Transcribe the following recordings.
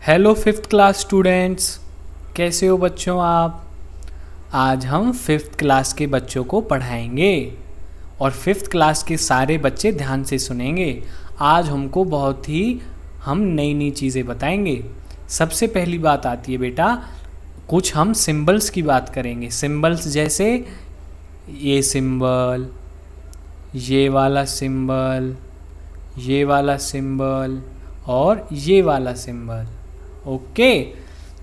Hello fifth class students, कैसे हो बच्चों आप। आज हम फिफ्थ क्लास के बच्चों को पढ़ाएंगे और फिफ्थ क्लास के सारे बच्चे ध्यान से सुनेंगे। आज हमको हम नई नई चीज़ें बताएंगे। सबसे पहली बात आती है बेटा, कुछ हम सिंबल्स की बात करेंगे। सिंबल्स जैसे ये सिंबल, ये वाला सिंबल, ये वाला सिंबल और ये वाला सिंबल। ओके,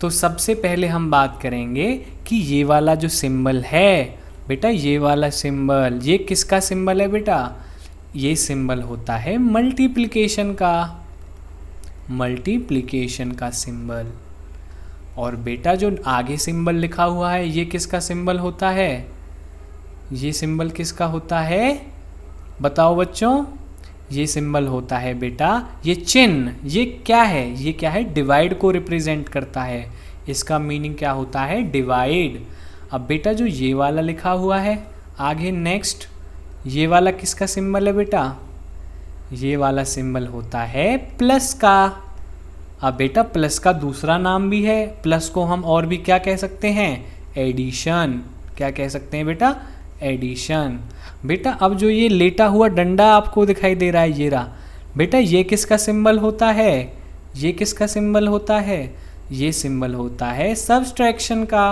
तो सबसे पहले हम बात करेंगे कि ये वाला जो सिंबल है बेटा, ये वाला सिंबल, ये किसका सिंबल है बेटा। ये सिंबल होता है मल्टीप्लिकेशन का, मल्टीप्लिकेशन का सिंबल। और बेटा जो आगे सिंबल लिखा हुआ है ये किसका सिंबल होता है। ये सिंबल किसका होता है बताओ बच्चों। ये सिंबल होता है बेटा, ये चिन्ह, ये क्या है, ये क्या है, डिवाइड को रिप्रेजेंट करता है। इसका मीनिंग क्या होता है, डिवाइड। अब बेटा जो ये वाला लिखा हुआ है आगे नेक्स्ट, ये वाला किसका सिंबल है बेटा। ये वाला सिंबल होता है प्लस का। अब बेटा प्लस का दूसरा नाम भी है, प्लस को हम और भी क्या कह सकते हैं, एडिशन। क्या कह सकते हैं बेटा, एडिशन। बेटा अब जो ये लेटा हुआ डंडा आपको दिखाई दे रहा है, ये रहा बेटा, ये किसका सिंबल होता है, ये किसका सिंबल होता है, ये सिंबल होता है सब्सट्रैक्शन का।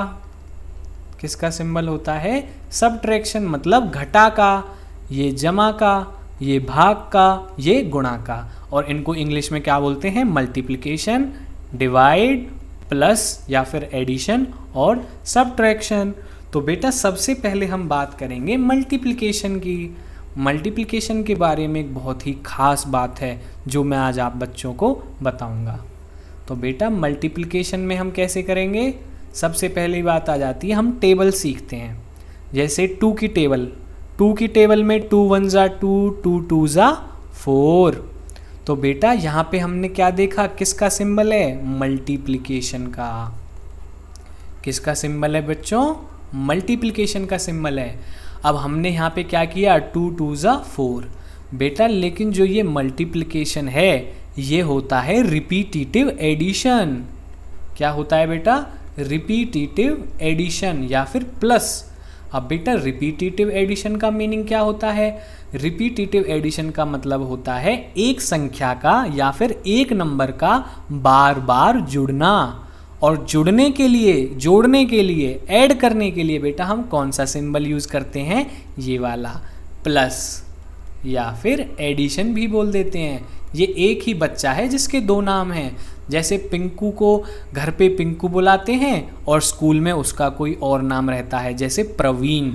किसका सिंबल होता है, सब्ट्रैक्शन मतलब घटा का, ये जमा का, ये भाग का, ये गुणा का। और इनको इंग्लिश में क्या बोलते हैं, मल्टीप्लिकेशन, डिवाइड, प्लस या फिर एडिशन और सब्ट्रैक्शन। तो बेटा सबसे पहले हम बात करेंगे मल्टीप्लिकेशन की। मल्टीप्लिकेशन के बारे में एक बहुत ही खास बात है जो मैं आज आप बच्चों को बताऊंगा। तो बेटा मल्टीप्लिकेशन में हम कैसे करेंगे, सबसे पहली बात आ जाती है, हम टेबल सीखते हैं। जैसे 2 की टेबल, 2 की टेबल में 2 1 ज़ा 2, 2 2 ज़ा 4। तो बेटा यहाँ पे हमने क्या देखा, किसका सिंबल है, मल्टीप्लिकेशन का। किसका सिंबल है बच्चों, मल्टीप्लिकेशन का सिंबल है। अब हमने यहाँ पे क्या किया, 2 2 ज़ा 4 बेटा, लेकिन जो ये मल्टीप्लिकेशन है ये होता है रिपीटिटिव एडिशन। क्या होता है बेटा, रिपीटिटिव एडिशन या फिर प्लस। अब बेटा रिपीटिटिव एडिशन का मीनिंग क्या होता है, रिपीटिटिव एडिशन का मतलब होता है एक संख्या का या फिर एक नंबर का बार बार जुड़ना। और जुड़ने के लिए, जोड़ने के लिए, ऐड करने के लिए बेटा हम कौन सा सिंबल यूज़ करते हैं, ये वाला प्लस या फिर एडिशन भी बोल देते हैं। ये एक ही बच्चा है जिसके 2 नाम हैं। जैसे पिंकू को घर पे पिंकू बुलाते हैं और स्कूल में उसका कोई और नाम रहता है, जैसे प्रवीण।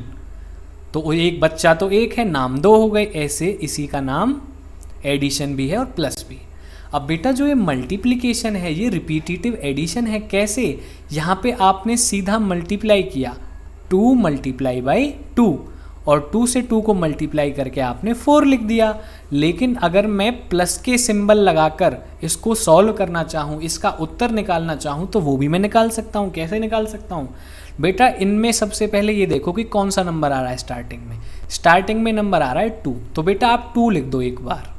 तो एक बच्चा तो एक है, नाम 2 हो गए। ऐसे इसी का नाम एडिशन भी है और प्लस भी। अब बेटा जो ये मल्टीप्लिकेशन है ये रिपीटिटिव एडिशन है। कैसे, यहाँ पे आपने सीधा मल्टीप्लाई किया, 2 मल्टीप्लाई बाई 2, और 2 से 2 को मल्टीप्लाई करके आपने 4 लिख दिया। लेकिन अगर मैं प्लस के सिंबल लगाकर इसको सॉल्व करना चाहूँ, इसका उत्तर निकालना चाहूँ, तो वो भी मैं निकाल सकता हूँ। कैसे निकाल सकता हूँ बेटा, इनमें सबसे पहले ये देखो कि कौन सा नंबर आ रहा है स्टार्टिंग में। स्टार्टिंग में नंबर आ रहा है 2, तो बेटा आप 2 लिख दो एक बार।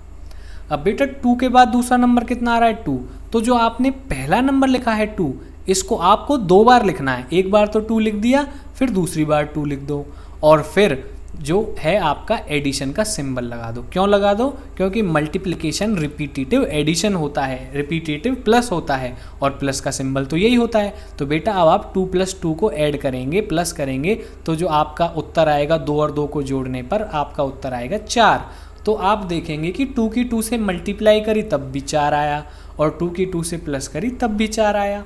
अब बेटा 2 के बाद दूसरा नंबर कितना आ रहा है, 2। तो जो आपने पहला नंबर लिखा है 2, इसको आपको 2 बार लिखना है। एक बार तो 2 लिख दिया, फिर दूसरी बार 2 लिख दो, और फिर जो है आपका एडिशन का सिंबल लगा दो। क्यों लगा दो, क्योंकि मल्टीप्लिकेशन रिपीटिटिव एडिशन होता है, रिपीटिटिव प्लस होता है, और प्लस का सिंबल तो यही होता है। तो बेटा अब आप 2 + 2 को ऐड करेंगे, प्लस करेंगे, तो जो आपका उत्तर आएगा 2 और 2 को जोड़ने पर आपका उत्तर आएगा 4। तो आप देखेंगे कि 2 की 2 से मल्टीप्लाई करी तब भी 4 आया, और 2 की 2 से प्लस करी तब भी 4 आया।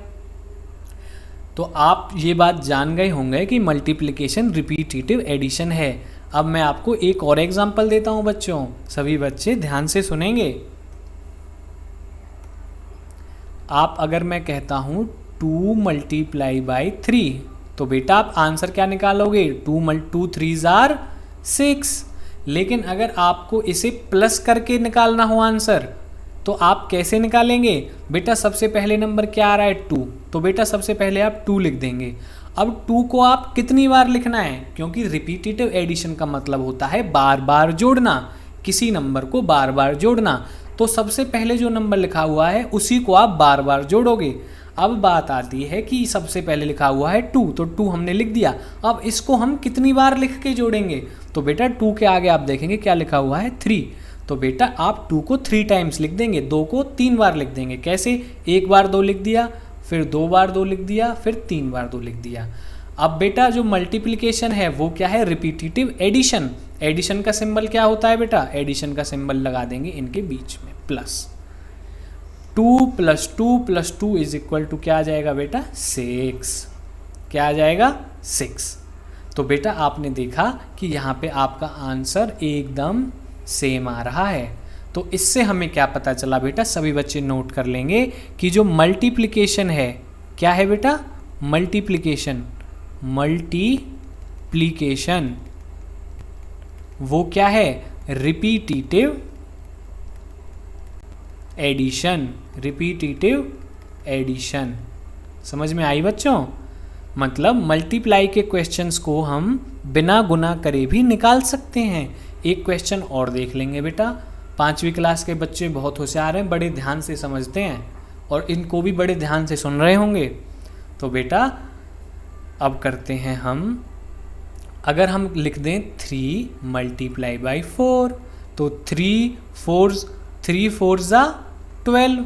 तो आप ये बात जान गए होंगे कि मल्टीप्लिकेशन रिपीटिटिव एडिशन है। अब मैं आपको एक और एग्जांपल देता हूं बच्चों, सभी बच्चे ध्यान से सुनेंगे। आप अगर मैं कहता हूं 2 मल्टीप्लाई बाई 3, तो बेटा आप आंसर क्या निकालोगे, 2 3 ज़ार 6। लेकिन अगर आपको इसे प्लस करके निकालना हो आंसर, तो आप कैसे निकालेंगे बेटा, सबसे पहले नंबर क्या आ रहा है, 2, तो बेटा सबसे पहले आप 2 लिख देंगे। अब 2 को आप कितनी बार लिखना है, क्योंकि रिपीटिटिव एडिशन का मतलब होता है बार बार जोड़ना, किसी नंबर को बार बार जोड़ना। तो सबसे पहले जो नंबर लिखा हुआ है उसी को आप बार बार जोड़ोगे। अब बात आती है कि सबसे पहले लिखा हुआ है 2, तो 2 हमने लिख दिया। अब इसको हम कितनी बार लिख के जोड़ेंगे, तो बेटा 2 के आगे आप देखेंगे क्या लिखा हुआ है 3, तो बेटा आप 2 को 3 टाइम्स लिख देंगे, 2 को 3 बार लिख देंगे। कैसे, 1 बार 2 लिख दिया, फिर 2 बार 2 लिख दिया, फिर 3 बार 2 लिख दिया। अब बेटा जो मल्टीप्लिकेशन है वो क्या है, रिपीटेटिव एडिशन। एडिशन का सिंबल क्या होता है बेटा, एडिशन का सिंबल लगा देंगे इनके बीच में प्लस। 2 + 2 + 2 = क्या आ जाएगा बेटा 6। क्या आ जाएगा 6। तो बेटा आपने देखा कि यहाँ पे आपका आंसर एकदम सेम आ रहा है। तो इससे हमें क्या पता चला बेटा, सभी बच्चे नोट कर लेंगे कि जो मल्टीप्लिकेशन है, क्या है बेटा मल्टीप्लिकेशन, मल्टीप्लिकेशन वो क्या है, रिपीटेटिव एडिशन। रिपीटेटिव एडिशन समझ में आई बच्चों। मतलब मल्टीप्लाई के क्वेश्चंस को हम बिना गुना करे भी निकाल सकते हैं। एक क्वेश्चन और देख लेंगे बेटा, 5वीं क्लास के बच्चे बहुत होशियार हैं, बड़े ध्यान से समझते हैं और इनको भी बड़े ध्यान से सुन रहे होंगे। तो बेटा अब करते हैं हम, अगर हम लिख दें 3 × 4, तो 3 4 ज़ा 12,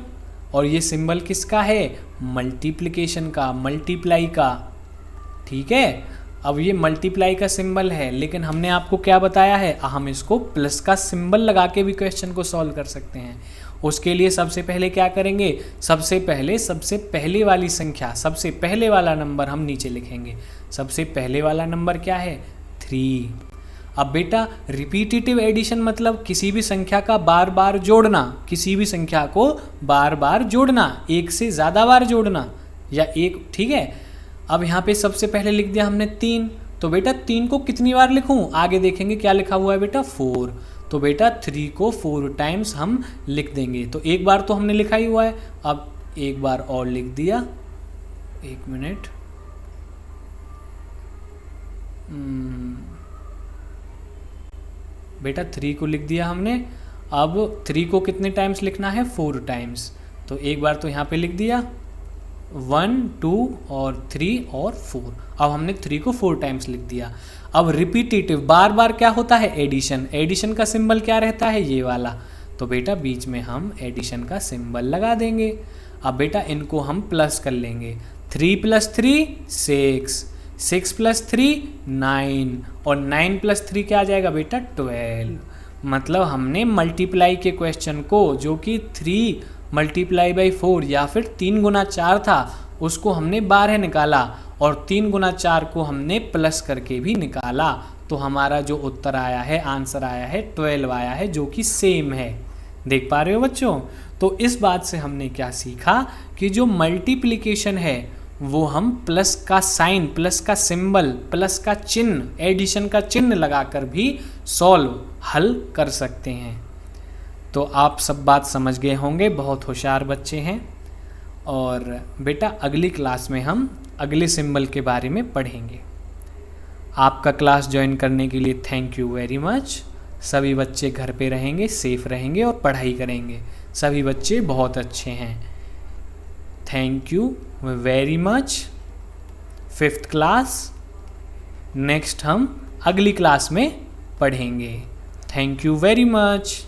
और ये सिंबल किसका है, मल्टीप्लिकेशन का, मल्टीप्लाई का। ठीक है, अब ये मल्टीप्लाई का सिंबल है, लेकिन हमने आपको क्या बताया है, हम इसको प्लस का सिंबल लगा के भी क्वेश्चन को सॉल्व कर सकते हैं। उसके लिए सबसे पहले क्या करेंगे, सबसे पहले वाली संख्या, सबसे पहले वाला नंबर हम नीचे लिखेंगे। सबसे पहले वाला नंबर क्या है 3। अब बेटा रिपीटेटिव एडिशन मतलब किसी भी संख्या का बार बार जोड़ना, किसी भी संख्या को बार बार जोड़ना, एक से ज़्यादा बार जोड़ना या एक। ठीक है, अब यहाँ पे सबसे पहले लिख दिया हमने 3, तो बेटा 3 को कितनी बार लिखूँ, आगे देखेंगे क्या लिखा हुआ है बेटा 4, तो बेटा 3 को 4 टाइम्स हम लिख देंगे। तो एक बार तो हमने लिखा ही हुआ है, अब एक बार और लिख दिया, 1 मिनट, बेटा 3 को लिख दिया हमने। अब 3 को कितने टाइम्स लिखना है, 4 टाइम्स, तो एक बार तो यहाँ पे लिख दिया 1 2 और 3 और 4। अब हमने 3 को 4 टाइम्स लिख दिया। अब रिपीटेटिव बार बार क्या होता है, एडिशन। एडिशन का सिंबल क्या रहता है, ये वाला, तो बेटा बीच में हम एडिशन का सिंबल लगा देंगे। अब बेटा इनको हम प्लस कर लेंगे, 3 + 3 6, 6 + 3 9, और 9 + 3 क्या आ जाएगा बेटा 12। मतलब हमने मल्टीप्लाई के क्वेश्चन को, जो कि 3 × 4 या फिर 3 × 4 था, उसको हमने 12 निकाला, और 3 × 4 को हमने प्लस करके भी निकाला। तो हमारा जो उत्तर आया है, आंसर आया है 12 आया है, जो कि सेम है। देख पा रहे हो बच्चों। तो इस बात से हमने क्या सीखा कि जो मल्टीप्लिकेशन है वो हम प्लस का साइन, प्लस का सिंबल, प्लस का चिन्ह, एडिशन का चिन्ह लगाकर भी हल कर सकते हैं। तो आप सब बात समझ गए होंगे, बहुत होशियार बच्चे हैं। और बेटा अगली क्लास में हम अगले सिंबल के बारे में पढ़ेंगे। आपका क्लास ज्वाइन करने के लिए थैंक यू वेरी मच। सभी बच्चे घर पे रहेंगे, सेफ रहेंगे और पढ़ाई करेंगे। सभी बच्चे बहुत अच्छे हैं। Thank you very much. 5th class, next हम अगली क्लास में पढ़ेंगे। Thank you very much.